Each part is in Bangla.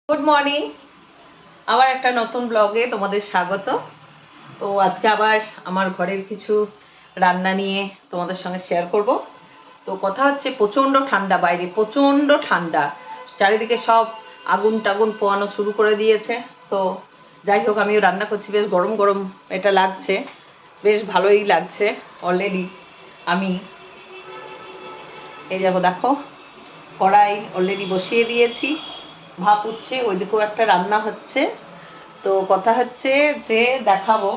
Good morning. আবার একটা নতুন ব্লগে তোমাদের স্বাগত। তো আজকে আবার আমার ঘরের কিছু রান্না নিয়ে তোমাদের সঙ্গে শেয়ার করব। তো কথা হচ্ছে, প্রচণ্ড ঠান্ডা, বাইরে প্রচণ্ড ঠান্ডা, চারিদিকে সব আগুন টাগুন পোয়ানো শুরু করে দিয়েছে। তো যাই হোক, আমিও রান্না করছি, বেশ গরম গরম এটা লাগছে, বেশ ভালোই লাগছে। অলরেডি আমি এই দেখো কড়াই অলরেডি বসিয়ে দিয়েছি, ভাপ উঠছে, ওইদিকেও একটা রান্না হচ্ছে। তো কথা হচ্ছে যে দেখাবো,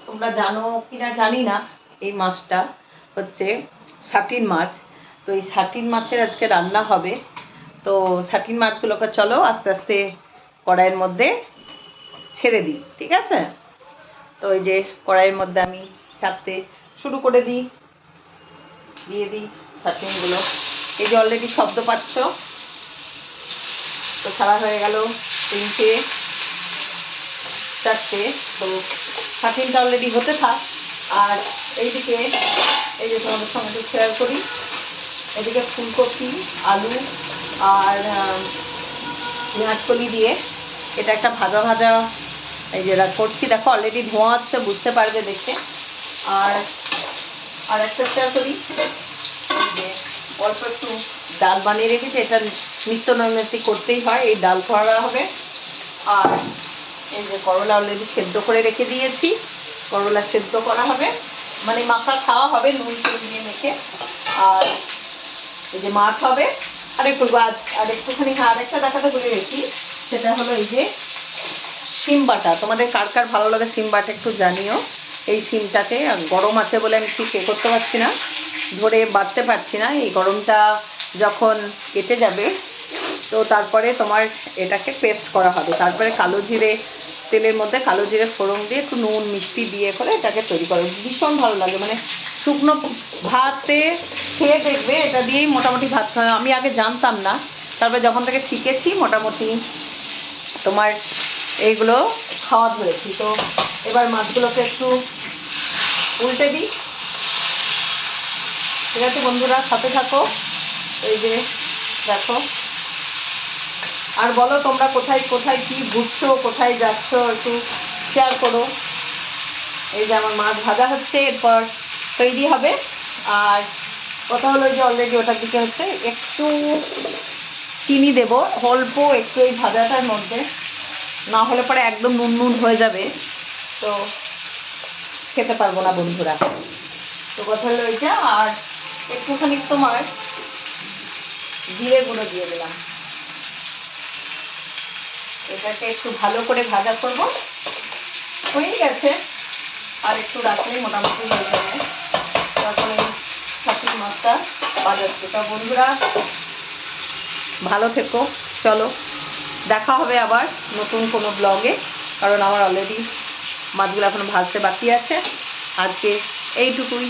তোমরা জানো কিনা জানি না, এই মাছটা হচ্ছে সাটিন মাছ। তো এই সাটিন মাছের আজকে রান্না হবে। তো সাটিন মাছগুলোকে চলো আস্তে আস্তে কড়াইয়ের মধ্যে ছেড়ে দিই, ঠিক আছে? তো এই যে কড়াইয়ের মধ্যে আমি ছাড়তে শুরু করে দিই, দিয়ে দিই সাটিনগুলো। এই যে অলরেডি শব্দ পাচ্ছ, তো ছাড়া হয়ে গেল তিনটে চারটে। তো সাটিনটা অলরেডি হতে থাক। আর এইদিকে এই যে তোমাদের সঙ্গে একটু শেয়ার করি, এদিকে ফুলকপি, আলু আর পেঁয়াজকলি দিয়ে এটা একটা ভাজা ভাজা এই যে করছি। দেখো অলরেডি ধোঁয়া হচ্ছে, বুঝতে পারবে দেখে। আর আর একটা শেয়ার করি, এই যে অল্প একটু ডাল বানিয়ে রেখেছি, এটা নিত্য নৈমিত্তিক করতেই হয়, এই ডাল করা হবে। আর এই যে করলা অলরেডি সেদ্ধ করে রেখে দিয়েছি, করলা সেদ্ধ করা হবে, মানে মাখা খাওয়া হবে নুন তেল দিয়ে মেখে। আর এই যে মাছ হবে, আর একটুখানি আর একটা দেখাতে ভুলে গেছি, সেটা হলো এই যে শিম বাটা। তোমাদের কার কার ভালো লাগে শিম বাটা একটু জানিও। এই শিমটাকে গরম আছে বলে আমি ঠিক করতে পারছি না, ধরে বাড়তে পারছি না। এই গরমটা যখন কেটে যাবে, তো তারপরে তোমার এটাকে পেস্ট করা হবে। তারপরে কালো জিরে, তেলের মধ্যে কালো জিরে ফোড়ন দিয়ে একটু নুন মিষ্টি দিয়ে করে এটাকে তৈরি করে, ভীষণ ভালো লাগে। মানে শুকনো ভাতে খেয়ে দেখবে, এটা দিয়েই মোটামুটি ভাত খাওয়া। আমি আগে জানতাম না, তারপরে যখন থেকে শিখেছি মোটামুটি তোমার এইগুলো খাওয়া ধরেছি। তো এবার মাছগুলোকে একটু উল্টে দিই, ঠিক আছে বন্ধুরা, সাথে থাকো। এই যে দেখো, আর বলো তোমরা কোথায় কোথায় কি ঘুরছো, কোথায় যাচ্ছ, একটু শেয়ার করো। এই যে আমার মাছ ভাজা হচ্ছে, এরপর তৈরি হবে। আর কথা হলো যে অলরেডি ওটার দিকে হচ্ছে, একটু চিনি দেবো অল্প একটু এই ভাজাটার মধ্যে, না হলে পরে একদম নুন নুন হয়ে যাবে, তো খেতে পারবো না বন্ধুরা। তো কথা হলো এইটা। আর একটুখানি তোমার জিরে গুঁড়ো দিয়ে দিলাম, এটাকে একটু ভালো করে ভাজা করব। হয়ে গেছে, আর একটু রাখলেই মোটামুটি হয়ে যাবে। তখন এই ছাতির মাছটা বাজাচ্ছি। তা বন্ধুরা ভালো থেকো, চলো দেখা হবে আবার নতুন কোনো ব্লগে, কারণ আমার অলরেডি মাছগুলো এখন ভাজতে বাকি আছে। আজকে এইটুকুই।